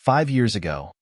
5 years ago,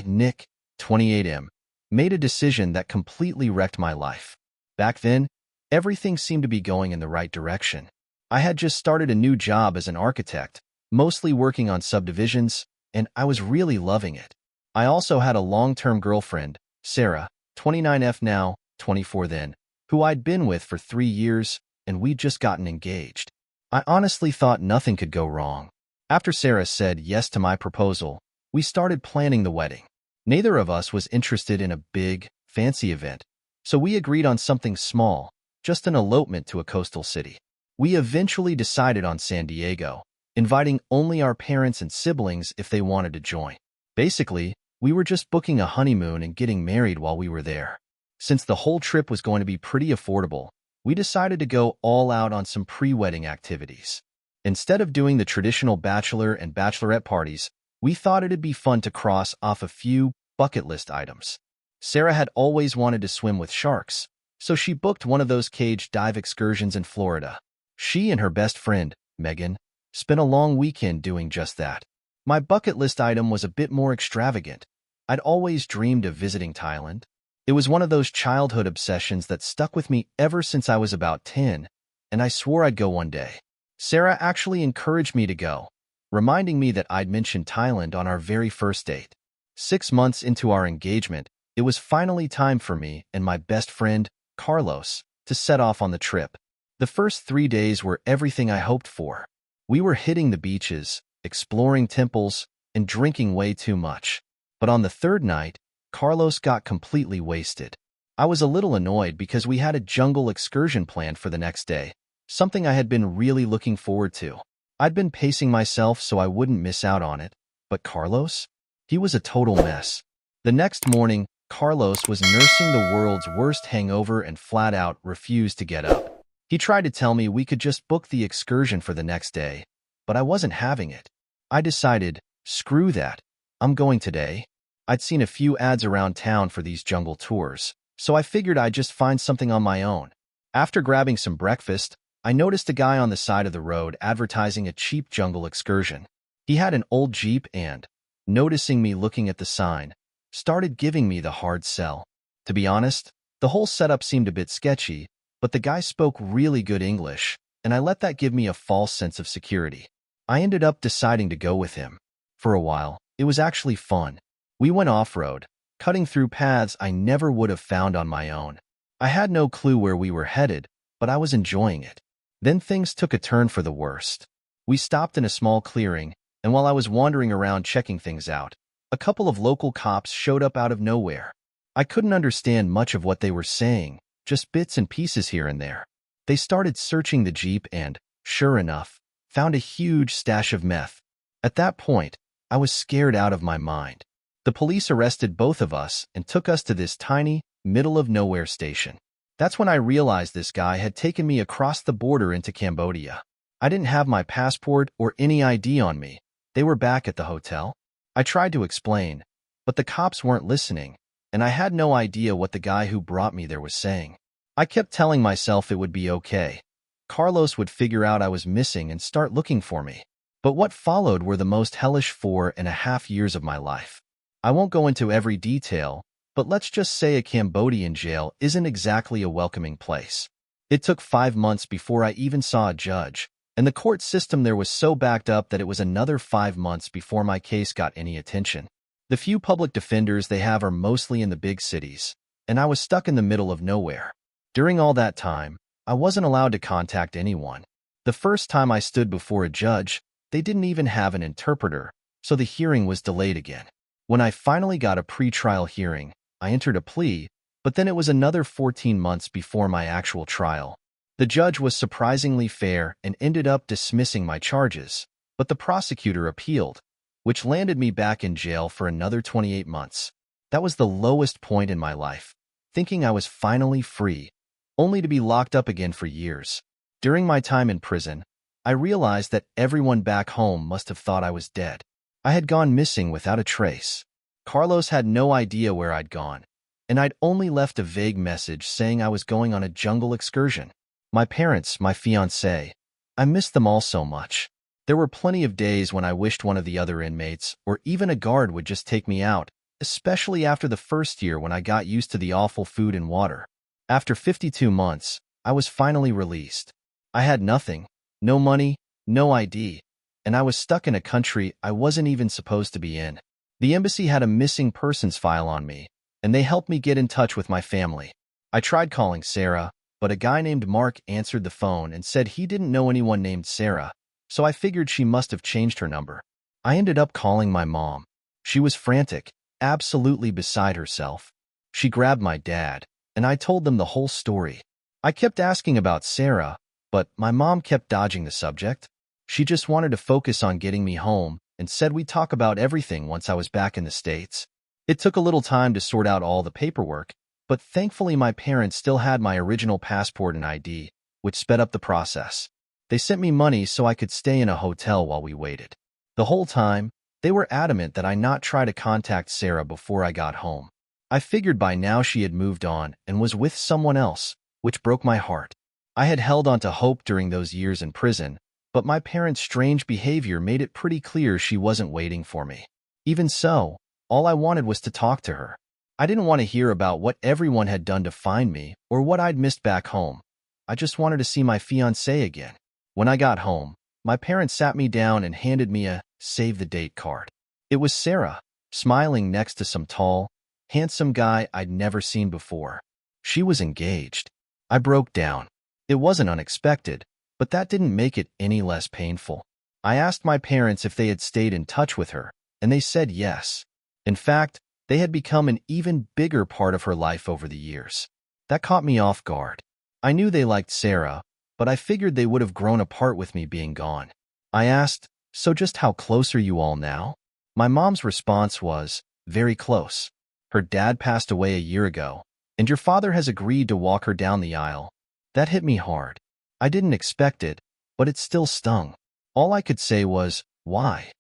Nick, 28M, made a decision that completely wrecked my life. Back then, everything seemed to be going in the right direction. I had just started a new job as an architect, mostly working on subdivisions, and I was really loving it. I also had a long-term girlfriend, Sarah, 29F now, 24 then, who I'd been with for 3 years, and we'd just gotten engaged. I honestly thought nothing could go wrong. After Sarah said yes to my proposal, we started planning the wedding. Neither of us was interested in a big, fancy event, so we agreed on something small, just an elopement to a coastal city. We eventually decided on San Diego, inviting only our parents and siblings if they wanted to join. Basically, we were just booking a honeymoon and getting married while we were there. Since the whole trip was going to be pretty affordable, we decided to go all out on some pre-wedding activities. Instead of doing the traditional bachelor and bachelorette parties, we thought it'd be fun to cross off a few bucket list items. Sarah had always wanted to swim with sharks, so she booked one of those cage dive excursions in Florida. She and her best friend, Megan, spent a long weekend doing just that. My bucket list item was a bit more extravagant. I'd always dreamed of visiting Thailand. It was one of those childhood obsessions that stuck with me ever since I was about 10, and I swore I'd go one day. Sarah actually encouraged me to go, reminding me that I'd mentioned Thailand on our very first date. 6 months into our engagement, it was finally time for me and my best friend, Carlos, to set off on the trip. The first 3 days were everything I hoped for. We were hitting the beaches, exploring temples, and drinking way too much. But on the third night, Carlos got completely wasted. I was a little annoyed because we had a jungle excursion planned for the next day, something I had been really looking forward to. I'd been pacing myself so I wouldn't miss out on it, but Carlos? He was a total mess. The next morning, Carlos was nursing the world's worst hangover and flat out refused to get up. He tried to tell me we could just book the excursion for the next day, but I wasn't having it. I decided, screw that, I'm going today. I'd seen a few ads around town for these jungle tours, so I figured I'd just find something on my own. After grabbing some breakfast, I noticed a guy on the side of the road advertising a cheap jungle excursion. He had an old Jeep and, noticing me looking at the sign, started giving me the hard sell. To be honest, the whole setup seemed a bit sketchy, but the guy spoke really good English, and I let that give me a false sense of security. I ended up deciding to go with him. For a while, it was actually fun. We went off-road, cutting through paths I never would have found on my own. I had no clue where we were headed, but I was enjoying it. Then things took a turn for the worst. We stopped in a small clearing, and while I was wandering around checking things out, a couple of local cops showed up out of nowhere. I couldn't understand much of what they were saying, just bits and pieces here and there. They started searching the Jeep and, sure enough, found a huge stash of meth. At that point, I was scared out of my mind. The police arrested both of us and took us to this tiny, middle-of-nowhere station. That's when I realized this guy had taken me across the border into Cambodia. I didn't have my passport or any ID on me. They were back at the hotel. I tried to explain, but the cops weren't listening, and I had no idea what the guy who brought me there was saying. I kept telling myself it would be okay. Carlos would figure out I was missing and start looking for me. But what followed were the most hellish 4.5 years of my life. I won't go into every detail, but let's just say a Cambodian jail isn't exactly a welcoming place. It took 5 months before I even saw a judge, and the court system there was so backed up that it was another 5 months before my case got any attention. The few public defenders they have are mostly in the big cities, and I was stuck in the middle of nowhere. During all that time, I wasn't allowed to contact anyone. The first time I stood before a judge, they didn't even have an interpreter, so the hearing was delayed again. When I finally got a pre-trial hearing, I entered a plea, but then it was another 14 months before my actual trial. The judge was surprisingly fair and ended up dismissing my charges, but the prosecutor appealed, which landed me back in jail for another 28 months. That was the lowest point in my life, thinking I was finally free, only to be locked up again for years. During my time in prison, I realized that everyone back home must have thought I was dead. I had gone missing without a trace. Carlos had no idea where I'd gone, and I'd only left a vague message saying I was going on a jungle excursion. My parents, my fiancée, I missed them all so much. There were plenty of days when I wished one of the other inmates, or even a guard, would just take me out, especially after the first year when I got used to the awful food and water. After 52 months, I was finally released. I had nothing, no money, no ID, and I was stuck in a country I wasn't even supposed to be in. The embassy had a missing persons file on me, and they helped me get in touch with my family. I tried calling Sarah, but a guy named Mark answered the phone and said he didn't know anyone named Sarah, so I figured she must have changed her number. I ended up calling my mom. She was frantic, absolutely beside herself. She grabbed my dad, and I told them the whole story. I kept asking about Sarah, but my mom kept dodging the subject. She just wanted to focus on getting me home and said we'd talk about everything once I was back in the States. It took a little time to sort out all the paperwork, but thankfully my parents still had my original passport and ID, which sped up the process. They sent me money so I could stay in a hotel while we waited. The whole time, they were adamant that I not try to contact Sarah before I got home. I figured by now she had moved on and was with someone else, which broke my heart. I had held on to hope during those years in prison, but my parents' strange behavior made it pretty clear she wasn't waiting for me. Even so, all I wanted was to talk to her. I didn't want to hear about what everyone had done to find me or what I'd missed back home. I just wanted to see my fiancée again. When I got home, my parents sat me down and handed me a save-the-date card. It was Sarah, smiling next to some tall, handsome guy I'd never seen before. She was engaged. I broke down. It wasn't unexpected, but that didn't make it any less painful. I asked my parents if they had stayed in touch with her, and they said yes. In fact, they had become an even bigger part of her life over the years. That caught me off guard. I knew they liked Sarah, but I figured they would have grown apart with me being gone. I asked, "So just how close are you all now?" My mom's response was, "Very close. Her dad passed away a year ago, and your father has agreed to walk her down the aisle." That hit me hard. I didn't expect it, but it still stung. All I could say was, "Why?"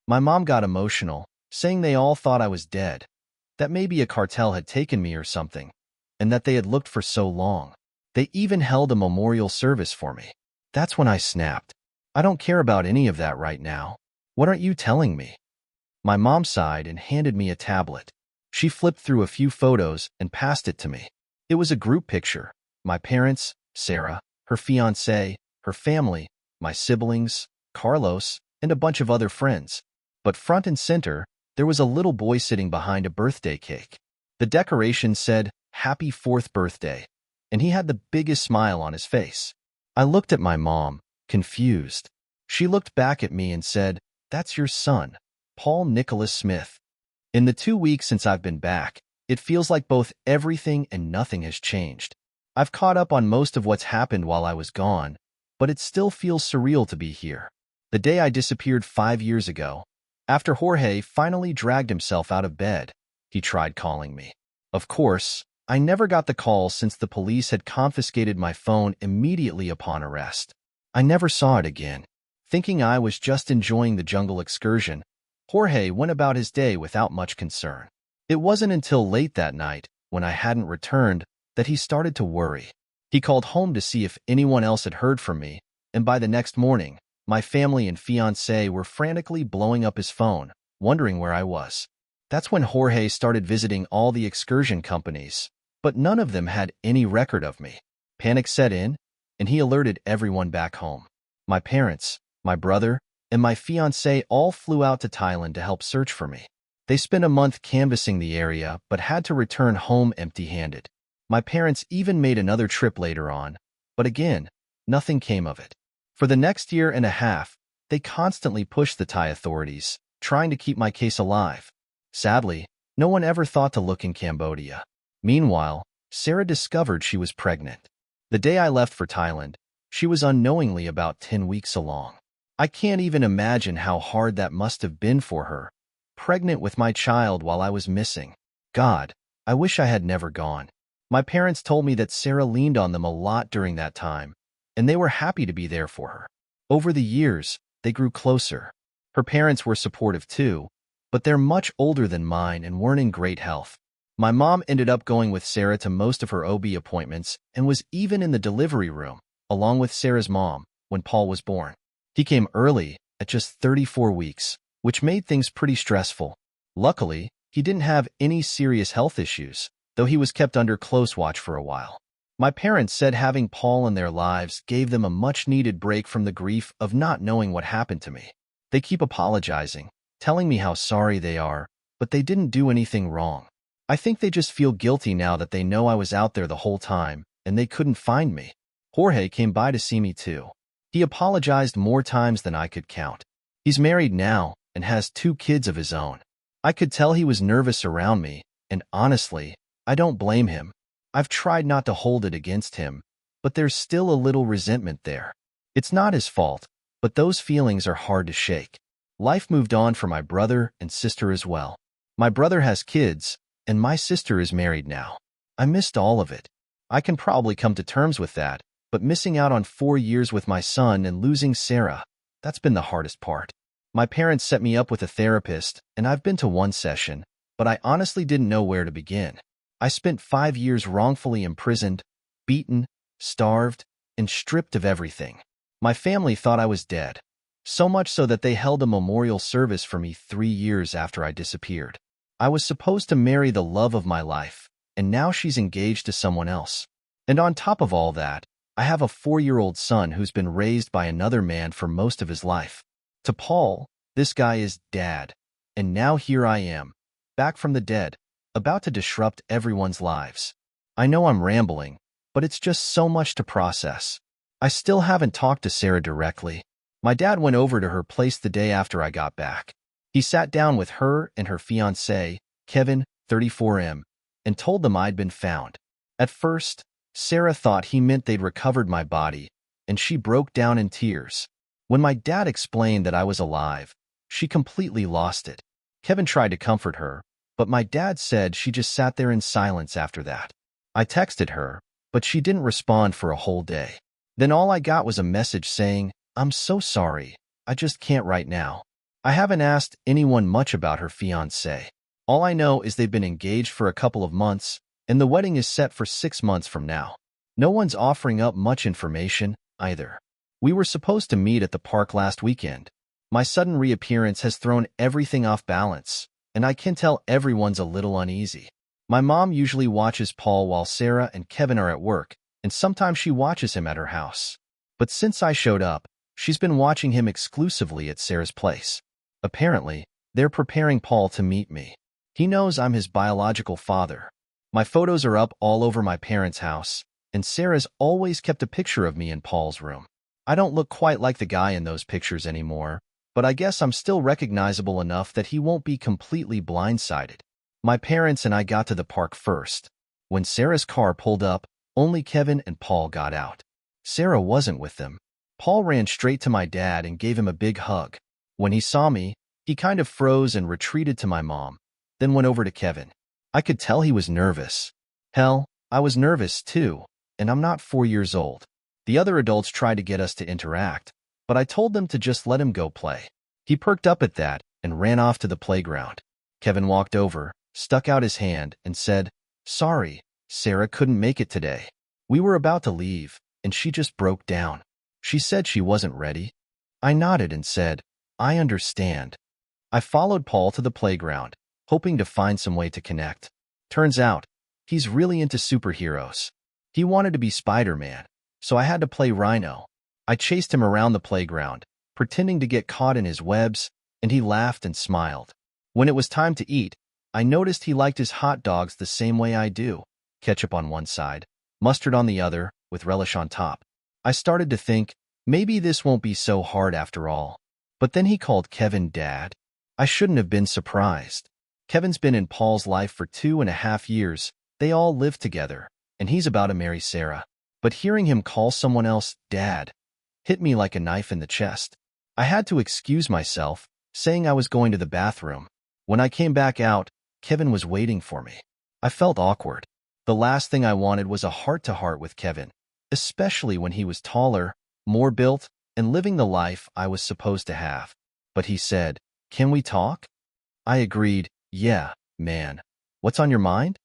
My mom got emotional, saying they all thought I was dead, that maybe a cartel had taken me or something, and that they had looked for so long. They even held a memorial service for me. That's when I snapped. "I don't care about any of that right now. What aren't you telling me?" My mom sighed and handed me a tablet. She flipped through a few photos and passed it to me. It was a group picture. My parents, Sarah, her fiancé, her family, my siblings, Carlos, and a bunch of other friends. But front and center, there was a little boy sitting behind a birthday cake. The decoration said, "Happy 4th birthday," and he had the biggest smile on his face. I looked at my mom, confused. She looked back at me and said, "That's your son, Paul Nicholas Smith." In the 2 weeks since I've been back, it feels like both everything and nothing has changed. I've caught up on most of what's happened while I was gone, but it still feels surreal to be here. The day I disappeared 5 years ago, after Jorge finally dragged himself out of bed, he tried calling me. Of course, I never got the call since the police had confiscated my phone immediately upon arrest. I never saw it again. Thinking I was just enjoying the jungle excursion, Jorge went about his day without much concern. It wasn't until late that night, when I hadn't returned, that he started to worry. He called home to see if anyone else had heard from me, and by the next morning, my family and fiancé were frantically blowing up his phone, wondering where I was. That's when Jorge started visiting all the excursion companies, but none of them had any record of me. Panic set in, and he alerted everyone back home. My parents, my brother, and my fiancé all flew out to Thailand to help search for me. They spent a month canvassing the area but had to return home empty-handed. My parents even made another trip later on, but again, nothing came of it. For the next year and a half, they constantly pushed the Thai authorities, trying to keep my case alive. Sadly, no one ever thought to look in Cambodia. Meanwhile, Sarah discovered she was pregnant. The day I left for Thailand, she was unknowingly about 10 weeks along. I can't even imagine how hard that must have been for her, pregnant with my child while I was missing. God, I wish I had never gone. My parents told me that Sarah leaned on them a lot during that time, and they were happy to be there for her. Over the years, they grew closer. Her parents were supportive too, but they're much older than mine and weren't in great health. My mom ended up going with Sarah to most of her OB appointments and was even in the delivery room, along with Sarah's mom, when Paul was born. He came early, at just 34 weeks, which made things pretty stressful. Luckily, he didn't have any serious health issues, though he was kept under close watch for a while. My parents said having Paul in their lives gave them a much-needed break from the grief of not knowing what happened to me. They keep apologizing, telling me how sorry they are, but they didn't do anything wrong. I think they just feel guilty now that they know I was out there the whole time, and they couldn't find me. Jorge came by to see me too. He apologized more times than I could count. He's married now and has 2 kids of his own. I could tell he was nervous around me, and honestly, I don't blame him. I've tried not to hold it against him, but there's still a little resentment there. It's not his fault, but those feelings are hard to shake. Life moved on for my brother and sister as well. My brother has kids, and my sister is married now. I missed all of it. I can probably come to terms with that, but missing out on 4 years with my son and losing Sarah, that's been the hardest part. My parents set me up with a therapist, and I've been to 1 session, but I honestly didn't know where to begin. I spent 5 years wrongfully imprisoned, beaten, starved, and stripped of everything. My family thought I was dead, so much so that they held a memorial service for me 3 years after I disappeared. I was supposed to marry the love of my life, and now she's engaged to someone else. And on top of all that, I have a 4-year-old son who's been raised by another man for most of his life. To Paul, this guy is Dad, and now here I am, back from the dead, about to disrupt everyone's lives. I know I'm rambling, but it's just so much to process. I still haven't talked to Sarah directly. My dad went over to her place the day after I got back. He sat down with her and her fiancé, Kevin, 34M, and told them I'd been found. At first, Sarah thought he meant they'd recovered my body, and she broke down in tears. When my dad explained that I was alive, she completely lost it. Kevin tried to comfort her, but my dad said she just sat there in silence after that. I texted her, but she didn't respond for a whole day. Then all I got was a message saying, "I'm so sorry, I just can't right now." I haven't asked anyone much about her fiancé. All I know is they've been engaged for a couple of months, and the wedding is set for 6 months from now. No one's offering up much information, either. We were supposed to meet at the park last weekend. My sudden reappearance has thrown everything off balance, and I can tell everyone's a little uneasy. My mom usually watches Paul while Sarah and Kevin are at work, and sometimes she watches him at her house. But since I showed up, she's been watching him exclusively at Sarah's place. Apparently, they're preparing Paul to meet me. He knows I'm his biological father. My photos are up all over my parents' house, and Sarah's always kept a picture of me in Paul's room. I don't look quite like the guy in those pictures anymore, but I guess I'm still recognizable enough that he won't be completely blindsided. My parents and I got to the park first. When Sarah's car pulled up, only Kevin and Paul got out. Sarah wasn't with them. Paul ran straight to my dad and gave him a big hug. When he saw me, he kind of froze and retreated to my mom, then went over to Kevin. I could tell he was nervous. Hell, I was nervous too, and I'm not 4 years old. The other adults tried to get us to interact, but I told them to just let him go play. He perked up at that and ran off to the playground. Kevin walked over, stuck out his hand, and said, "Sorry, Sarah couldn't make it today." We were about to leave, and she just broke down. She said she wasn't ready. I nodded and said, "I understand." I followed Paul to the playground, hoping to find some way to connect. Turns out, he's really into superheroes. He wanted to be Spider-Man, so I had to play Rhino. I chased him around the playground, pretending to get caught in his webs, and he laughed and smiled. When it was time to eat, I noticed he liked his hot dogs the same way I do, ketchup on one side, mustard on the other, with relish on top. I started to think, maybe this won't be so hard after all. But then he called Kevin Dad. I shouldn't have been surprised. Kevin's been in Paul's life for 2.5 years. They all live together, and he's about to marry Sarah. But hearing him call someone else Dad hit me like a knife in the chest. I had to excuse myself, saying I was going to the bathroom. When I came back out, Kevin was waiting for me. I felt awkward. The last thing I wanted was a heart-to-heart with Kevin, especially when he was taller, more built, and living the life I was supposed to have. But he said, "Can we talk?" I agreed, "Yeah, man. What's on your mind?"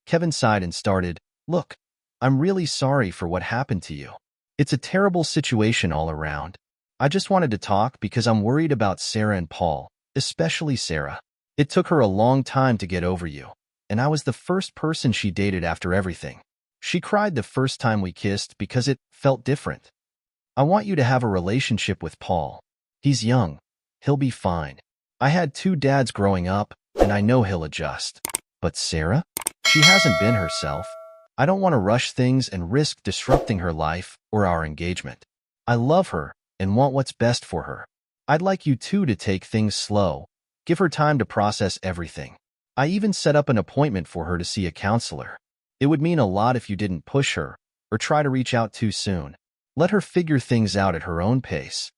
Kevin sighed and started, "Look, I'm really sorry for what happened to you. It's a terrible situation all around. I just wanted to talk because I'm worried about Sarah and Paul, especially Sarah. It took her a long time to get over you, and I was the first person she dated after everything. She cried the first time we kissed because it felt different. I want you to have a relationship with Paul. He's young. He'll be fine. I had two dads growing up, and I know he'll adjust. But Sarah? She hasn't been herself. I don't want to rush things and risk disrupting her life or our engagement. I love her and want what's best for her. I'd like you two to take things slow, give her time to process everything. I even set up an appointment for her to see a counselor. It would mean a lot if you didn't push her or try to reach out too soon. Let her figure things out at her own pace.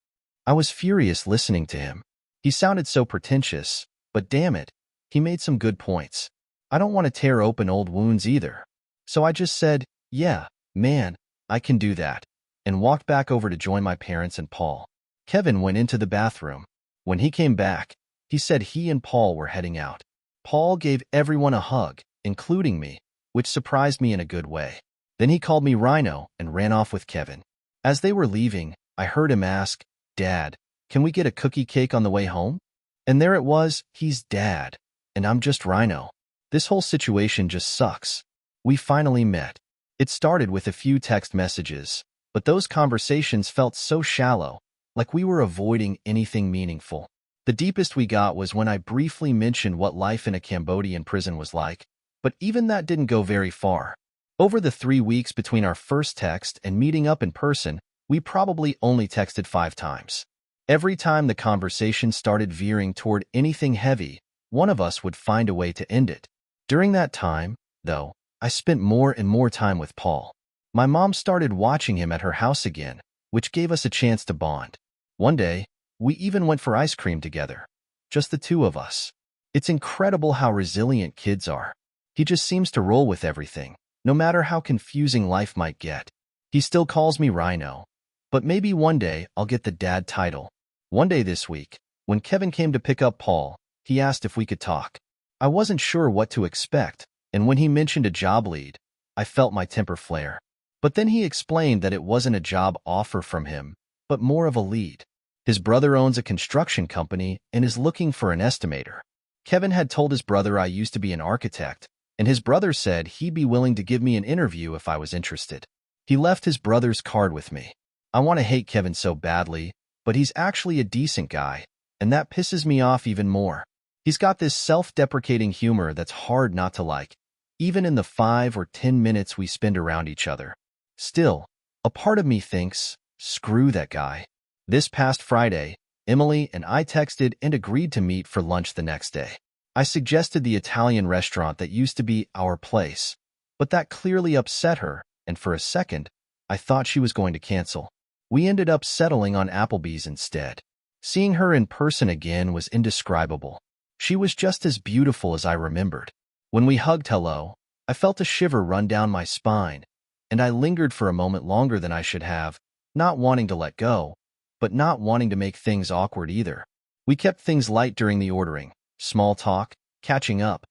I was furious listening to him. He sounded so pretentious, but damn it, he made some good points. I don't want to tear open old wounds either. So I just said, yeah, man, I can do that, and walked back over to join my parents and Paul. Kevin went into the bathroom. When he came back, he said he and Paul were heading out. Paul gave everyone a hug, including me, which surprised me in a good way. Then he called me Rhino and ran off with Kevin. As they were leaving, I heard him ask, "Dad, can we get a cookie cake on the way home?" And there it was, he's Dad, and I'm just Rhino. This whole situation just sucks. We finally met. It started with a few text messages, but those conversations felt so shallow, like we were avoiding anything meaningful. The deepest we got was when I briefly mentioned what life in a Cambodian prison was like, but even that didn't go very far. Over the 3 weeks between our first text and meeting up in person, we probably only texted 5 times. Every time the conversation started veering toward anything heavy, one of us would find a way to end it. During that time, though, I spent more and more time with Paul. My mom started watching him at her house again, which gave us a chance to bond. One day, we even went for ice cream together. Just the two of us. It's incredible how resilient kids are. He just seems to roll with everything, no matter how confusing life might get. He still calls me Rhino. But maybe one day I'll get the dad title. One day this week, when Kevin came to pick up Paul, he asked if we could talk. I wasn't sure what to expect, and when he mentioned a job lead, I felt my temper flare. But then he explained that it wasn't a job offer from him, but more of a lead. His brother owns a construction company and is looking for an estimator. Kevin had told his brother I used to be an architect, and his brother said he'd be willing to give me an interview if I was interested. He left his brother's card with me. I want to hate Kevin so badly, but he's actually a decent guy, and that pisses me off even more. He's got this self-deprecating humor that's hard not to like, even in the 5 or 10 minutes we spend around each other. Still, a part of me thinks, screw that guy. This past Friday, Emily and I texted and agreed to meet for lunch the next day. I suggested the Italian restaurant that used to be our place, but that clearly upset her, and for a second, I thought she was going to cancel. We ended up settling on Applebee's instead. Seeing her in person again was indescribable. She was just as beautiful as I remembered. When we hugged hello, I felt a shiver run down my spine, and I lingered for a moment longer than I should have, not wanting to let go, but not wanting to make things awkward either. We kept things light during the ordering, small talk, catching up.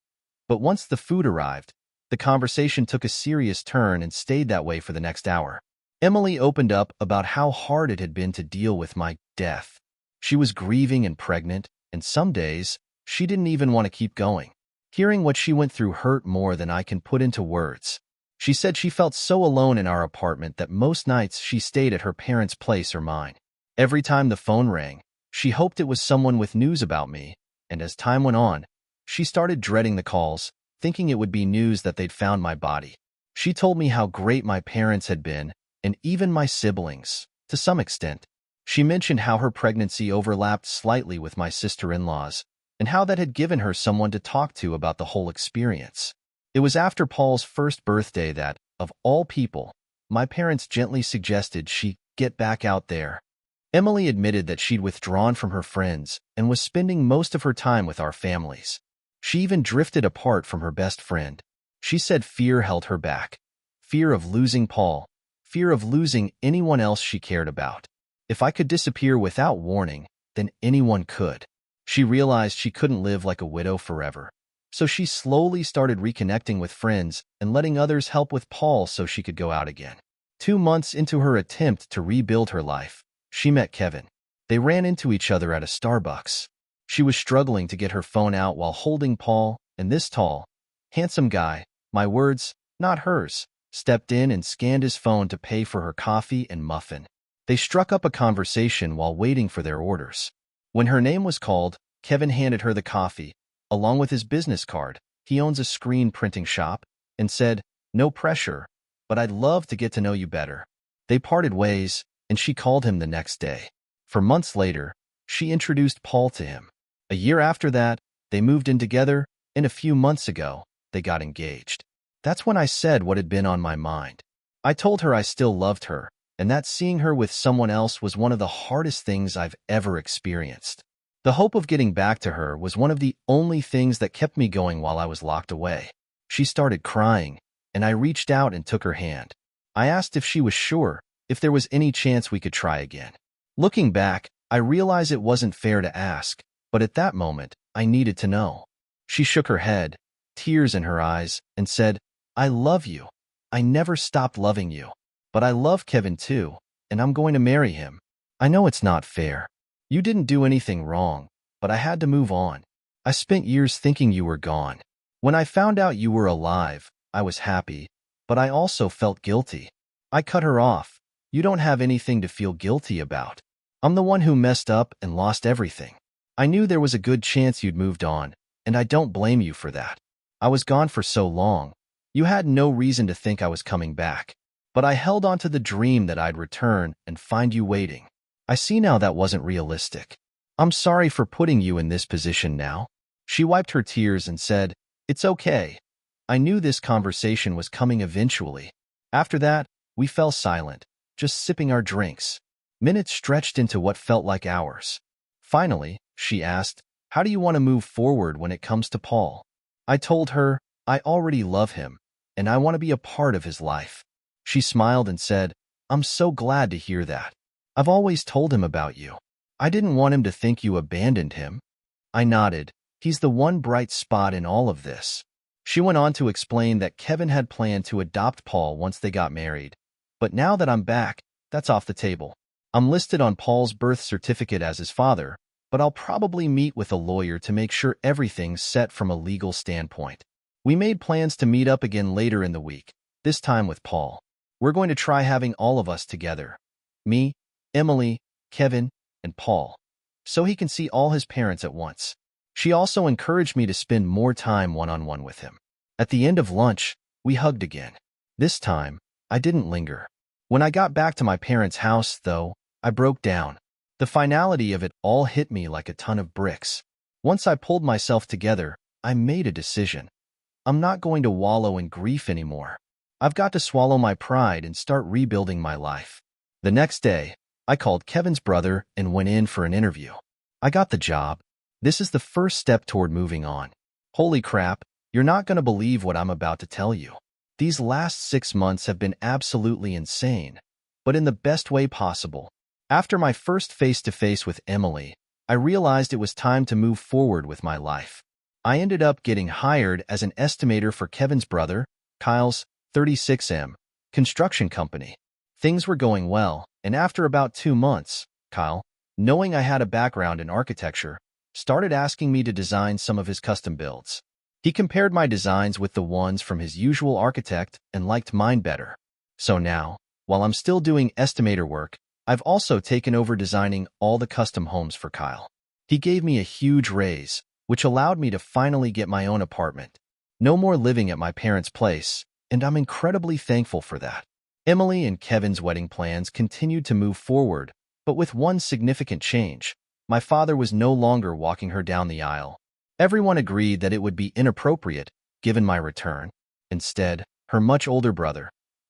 But once the food arrived, the conversation took a serious turn and stayed that way for the next hour. Emily opened up about how hard it had been to deal with my death. She was grieving and pregnant, and some days, she didn't even want to keep going. Hearing what she went through hurt more than I can put into words. She said she felt so alone in our apartment that most nights she stayed at her parents' place or mine. Every time the phone rang, she hoped it was someone with news about me, and as time went on, she started dreading the calls, thinking it would be news that they'd found my body. She told me how great my parents had been, and even my siblings, to some extent. She mentioned how her pregnancy overlapped slightly with my sister-in-law's, and how that had given her someone to talk to about the whole experience. It was after Paul's first birthday that, of all people, my parents gently suggested she get back out there. Emily admitted that she'd withdrawn from her friends and was spending most of her time with our families. She even drifted apart from her best friend. She said fear held her back. Fear of losing Paul. Fear of losing anyone else she cared about. If I could disappear without warning, then anyone could. She realized she couldn't live like a widow forever. So she slowly started reconnecting with friends and letting others help with Paul so she could go out again. 2 months into her attempt to rebuild her life, she met Kevin. They ran into each other at a Starbucks. She was struggling to get her phone out while holding Paul, and this tall, handsome guy, my words, not hers, stepped in and scanned his phone to pay for her coffee and muffin. They struck up a conversation while waiting for their orders. When her name was called, Kevin handed her the coffee, along with his business card. He owns a screen printing shop, and said, "No pressure, but I'd love to get to know you better." They parted ways, and she called him the next day. For months later, she introduced Paul to him. A year after that, they moved in together, and a few months ago, they got engaged. That's when I said what had been on my mind. I told her I still loved her, and that seeing her with someone else was one of the hardest things I've ever experienced. The hope of getting back to her was one of the only things that kept me going while I was locked away. She started crying, and I reached out and took her hand. I asked if she was sure, if there was any chance we could try again. Looking back, I realize it wasn't fair to ask, but at that moment, I needed to know. She shook her head, tears in her eyes, and said, "I love you. I never stopped loving you. But I love Kevin too, and I'm going to marry him. I know it's not fair. You didn't do anything wrong, but I had to move on. I spent years thinking you were gone. When I found out you were alive, I was happy, but I also felt guilty." I cut her off. "You don't have anything to feel guilty about. I'm the one who messed up and lost everything. I knew there was a good chance you'd moved on, and I don't blame you for that. I was gone for so long. You had no reason to think I was coming back. But I held on to the dream that I'd return and find you waiting. I see now that wasn't realistic. I'm sorry for putting you in this position now." She wiped her tears and said, "It's okay. I knew this conversation was coming eventually." After that, we fell silent, just sipping our drinks. Minutes stretched into what felt like hours. Finally, she asked, "How do you want to move forward when it comes to Paul?" I told her, "I already love him, and I want to be a part of his life." She smiled and said, "I'm so glad to hear that. I've always told him about you. I didn't want him to think you abandoned him." I nodded. "He's the one bright spot in all of this." She went on to explain that Kevin had planned to adopt Paul once they got married. "But now that I'm back, that's off the table. I'm listed on Paul's birth certificate as his father, but I'll probably meet with a lawyer to make sure everything's set from a legal standpoint." We made plans to meet up again later in the week, this time with Paul. We're going to try having all of us together. Me, Emily, Kevin, and Paul. So he can see all his parents at once. She also encouraged me to spend more time one-on-one with him. At the end of lunch, we hugged again. This time, I didn't linger. When I got back to my parents' house, though, I broke down. The finality of it all hit me like a ton of bricks. Once I pulled myself together, I made a decision. I'm not going to wallow in grief anymore. I've got to swallow my pride and start rebuilding my life. The next day, I called Kevin's brother and went in for an interview. I got the job. This is the first step toward moving on. Holy crap, you're not going to believe what I'm about to tell you. These last 6 months have been absolutely insane, but in the best way possible. After my first face-to-face with Emily, I realized it was time to move forward with my life. I ended up getting hired as an estimator for Kevin's brother, Kyle's 36M construction company. Things were going well, and after about 2 months, Kyle, knowing I had a background in architecture, started asking me to design some of his custom builds. He compared my designs with the ones from his usual architect and liked mine better. So now, while I'm still doing estimator work, I've also taken over designing all the custom homes for Kyle. He gave me a huge raise, which allowed me to finally get my own apartment. No more living at my parents' place, and I'm incredibly thankful for that. Emily and Kevin's wedding plans continued to move forward, but with one significant change. My father was no longer walking her down the aisle. Everyone agreed that it would be inappropriate, given my return. Instead, her much older brother,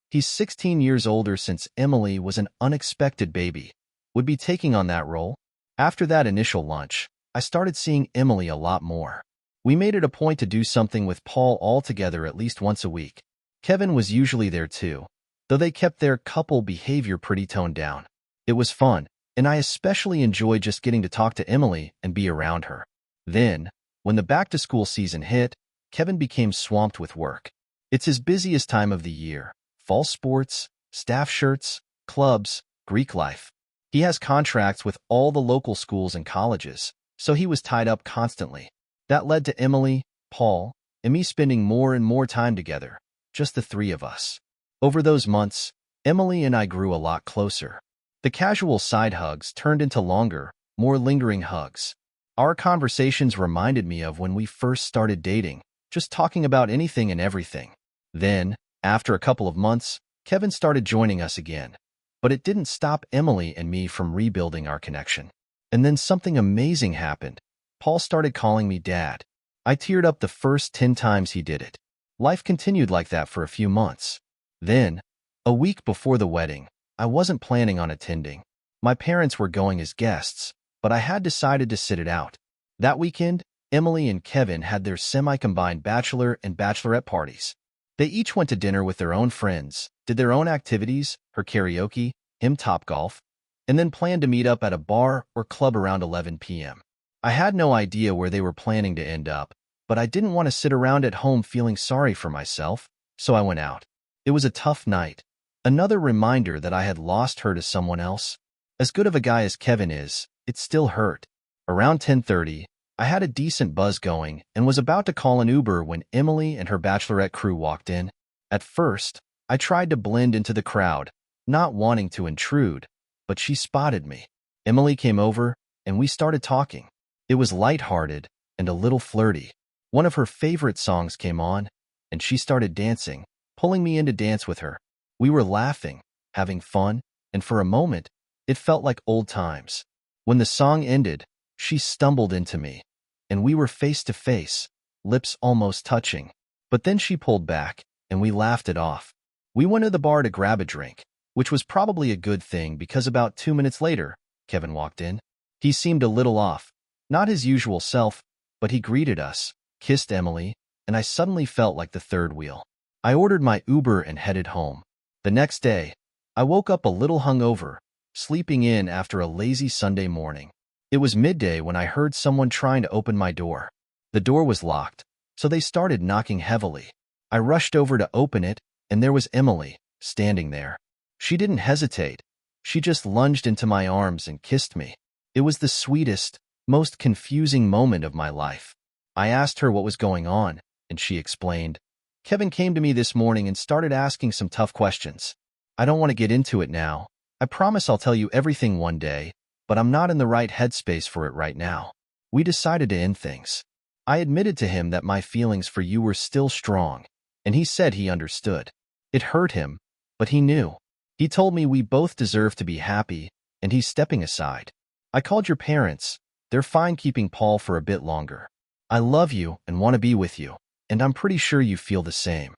he's 16 years older since Emily was an unexpected baby, would be taking on that role. After that initial lunch, I started seeing Emily a lot more. We made it a point to do something with Paul all together at least once a week. Kevin was usually there too, though they kept their couple behavior pretty toned down. It was fun, and I especially enjoyed just getting to talk to Emily and be around her. Then, when the back-to-school season hit, Kevin became swamped with work. It's his busiest time of the year. Fall sports, staff shirts, clubs, Greek life. He has contracts with all the local schools and colleges, so he was tied up constantly. That led to Emily, Paul, and me spending more and more time together, just the three of us. Over those months, Emily and I grew a lot closer. The casual side hugs turned into longer, more lingering hugs. Our conversations reminded me of when we first started dating, just talking about anything and everything. Then, after a couple of months, Kevin started joining us again. But it didn't stop Emily and me from rebuilding our connection. And then something amazing happened. Paul started calling me Dad. I teared up the first 10 times he did it. Life continued like that for a few months. Then, a week before the wedding, I wasn't planning on attending. My parents were going as guests, but I had decided to sit it out. That weekend, Emily and Kevin had their semi-combined bachelor and bachelorette parties. They each went to dinner with their own friends, did their own activities, her karaoke, him Topgolf, and then planned to meet up at a bar or club around 11 p.m. I had no idea where they were planning to end up, but I didn't want to sit around at home feeling sorry for myself, so I went out. It was a tough night. Another reminder that I had lost her to someone else. As good of a guy as Kevin is, it still hurt. Around 10:30, I had a decent buzz going and was about to call an Uber when Emily and her bachelorette crew walked in. At first, I tried to blend into the crowd, not wanting to intrude, but she spotted me. Emily came over, and we started talking. It was lighthearted and a little flirty. One of her favorite songs came on, and she started dancing, pulling me in to dance with her. We were laughing, having fun, and for a moment, it felt like old times. When the song ended, she stumbled into me, and we were face to face, lips almost touching. But then she pulled back, and we laughed it off. We went to the bar to grab a drink, which was probably a good thing because about 2 minutes later, Kevin walked in. He seemed a little off, not his usual self, but he greeted us, kissed Emily, and I suddenly felt like the third wheel. I ordered my Uber and headed home. The next day, I woke up a little hungover, sleeping in after a lazy Sunday morning. It was midday when I heard someone trying to open my door. The door was locked, so they started knocking heavily. I rushed over to open it, and there was Emily, standing there. She didn't hesitate. She just lunged into my arms and kissed me. It was the sweetest, most confusing moment of my life. I asked her what was going on, and she explained. Kevin came to me this morning and started asking some tough questions. I don't want to get into it now. I promise I'll tell you everything one day, but I'm not in the right headspace for it right now. We decided to end things. I admitted to him that my feelings for you were still strong, and he said he understood. It hurt him, but he knew. He told me we both deserve to be happy, and he's stepping aside. I called your parents. They're fine keeping Paul for a bit longer. I love you and want to be with you, and I'm pretty sure you feel the same.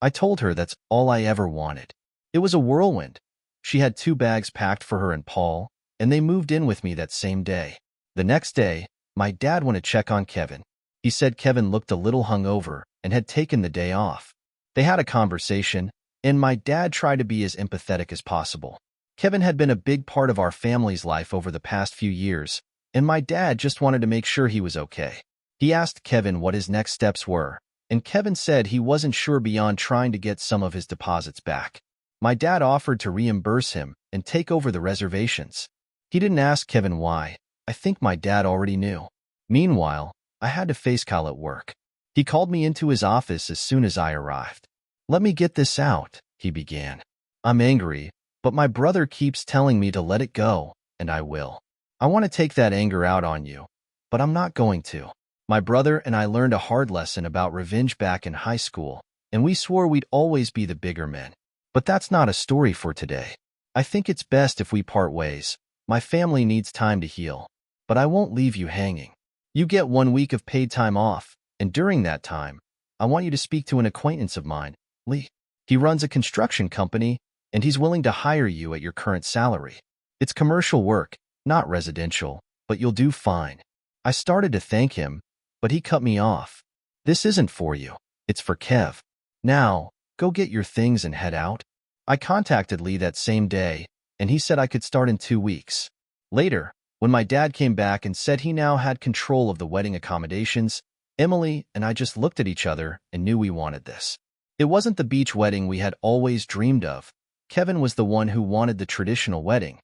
I told her that's all I ever wanted. It was a whirlwind. She had 2 bags packed for her and Paul, and they moved in with me that same day. The next day, my dad went to check on Kevin. He said Kevin looked a little hungover and had taken the day off. They had a conversation, and my dad tried to be as empathetic as possible. Kevin had been a big part of our family's life over the past few years, and my dad just wanted to make sure he was okay. He asked Kevin what his next steps were, and Kevin said he wasn't sure beyond trying to get some of his deposits back. My dad offered to reimburse him and take over the reservations. He didn't ask Kevin why. I think my dad already knew. Meanwhile, I had to face Kyle at work. He called me into his office as soon as I arrived. Let me get this out, he began. I'm angry, but my brother keeps telling me to let it go, and I will. I want to take that anger out on you, but I'm not going to. My brother and I learned a hard lesson about revenge back in high school, and we swore we'd always be the bigger men. But that's not a story for today. I think it's best if we part ways. My family needs time to heal, but I won't leave you hanging. You get 1 week of paid time off, and during that time, I want you to speak to an acquaintance of mine, Lee. He runs a construction company, and he's willing to hire you at your current salary. It's commercial work, not residential, but you'll do fine. I started to thank him, but he cut me off. This isn't for you. It's for Kev. Now, go get your things and head out. I contacted Lee that same day, and he said I could start in 2 weeks. Later, when my dad came back and said he now had control of the wedding accommodations, Emily and I just looked at each other and knew we wanted this. It wasn't the beach wedding we had always dreamed of. Kevin was the one who wanted the traditional wedding,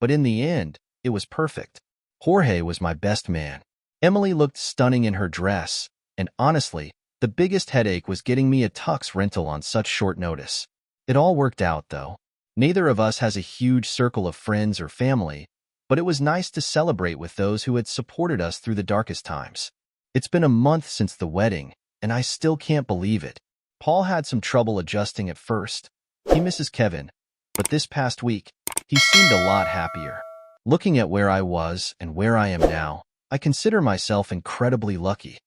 But in the end, it was perfect. Jorge was my best man. Emily looked stunning in her dress, and honestly, the biggest headache was getting me a tux rental on such short notice. It all worked out, though. Neither of us has a huge circle of friends or family, but it was nice to celebrate with those who had supported us through the darkest times. It's been a month since the wedding, and I still can't believe it. Paul had some trouble adjusting at first. He misses Kevin, but this past week, he seemed a lot happier. Looking at where I was and where I am now, I consider myself incredibly lucky.